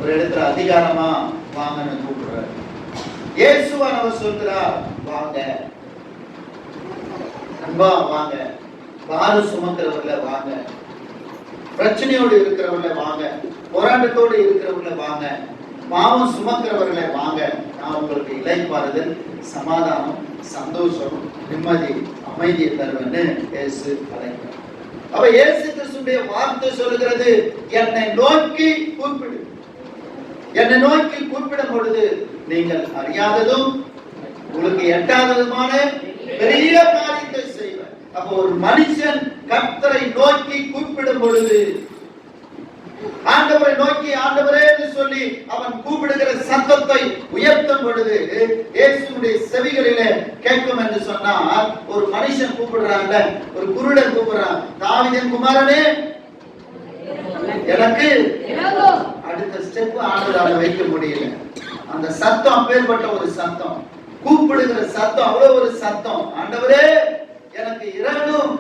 ஒரு இடத்துல அதிகாரமா வாங்கன்னு கூப்பிடுறாரு. இயேசுவானவர் சொல்கிறார், வாங்க அன்பா வாங்க, பாரு சுமக்கிறவர்கள வாங்க, பிரச்சனையோடு இருக்கிறவர்கள வாங்க, போராட்டத்தோடு இருக்கிறவர்கள வாங்க, பாவம் சுமக்கிறவர்களை வாங்க, நான் உங்களுக்கு இளைப்பாறுதல், சமாதானம், சந்தோஷம், நிம்மதி, அமைதியை தருவேன்னு இயேசு அழைக்கிறார். அப்ப இயேசு கிறிஸ்துடைய வார்த்தை சொல்லுகிறது, என்னை நோக்கி கூப்பிடு. என்னை நோக்கி கூப்பிடும் பொழுது நீங்கள் அறியாததும் உங்களுக்கு எட்டாததுமான பெரிய காரியத்தை செய்வேன். அப்ப ஒரு மனுஷன் கர்த்தரை நோக்கி கூப்பிடும் பொழுது, ஆண்டவரை நோக்கி ஆண்டவரே என்று சொல்லி அவன் கூப்பிடுகிற சத்தத்தை உயர்த்தும் பொழுது இயேசுவுடைய செவிகளிலே கேட்கும் என்று சொன்னால், ஒரு மனுஷன் கூப்பிடுறாங்க, ஒரு குருடன் கூப்பிடுறான், தாவீதின் குமாரனே எனக்கு, அடுத்த ஸ்டெப் ஆண்டவரால வைக்க முடியல. அந்த சத்தம் அப்பேற்பட்ட ஒரு சத்தம், கூப்பிடுகிற சத்தம் அவ்வளவு ஒரு சத்தம், ஆண்டவரே எனக்கு இரங்கும்.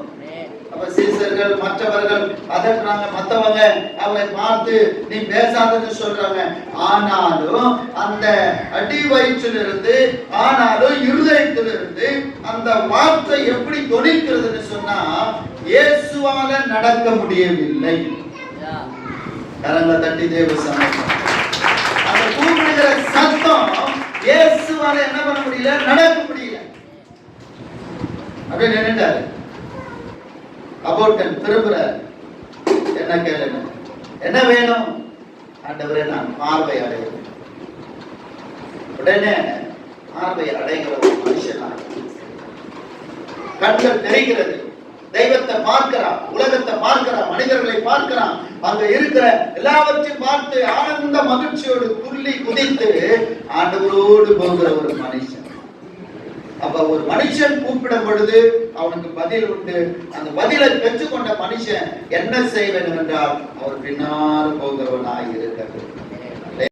அப்ப சீசர்கள் மற்றவர்கள் அதற்காக மற்றவங்க அவரை பார்த்து நீ பேசாதன்னு சொல்றாங்க. ஆனாலும் அந்த அடி வயிற்றிலிருந்து, ஆனாலும் இருதயத்திலிருந்து அந்த வார்த்தை எப்படி தொனிக்கிறதுன்னு சொன்னா, இயேசுவால நடக்க முடியவில்லை. கரங்களை தட்டி தேவ சமூகம், அந்த கூப்பிடுகிற சத்தம் இயேசுவால என்ன பண்ண முடியல, நடக்க முடியல. அப்படியே நின்னுட்டாரு. அபோட்டன் திரும்புறார். என்ன கேளுங்க, என்ன வேணும்? ஆண்டவரே நான் பார்வை அடைகிறேன். உடனே பார்வை அடைகிற ஒரு மனுஷனாக கண்கள் தெரிகிறது, தெய்வத்தை பார்க்கிறான், உலகத்தை பார்க்கிறான், மனிதர்களை பார்க்கிறான், அங்க இருக்கிற எல்லாவற்றையும் பார்த்து ஆனந்த மகிழ்ச்சியோடு துள்ளி குதித்து ஆண்டவரோடு போகிற ஒரு மனுஷன். அப்ப ஒரு மனுஷன் கூப்பிடும் பொழுது அவனுக்கு பதில் உண்டு. அந்த பதிலை பெற்றுக்கொண்ட மனுஷன் என்ன செய்ய வேண்டும் என்றால், அவர் பின்னால் போகிறவனாய் இருக்கிறது.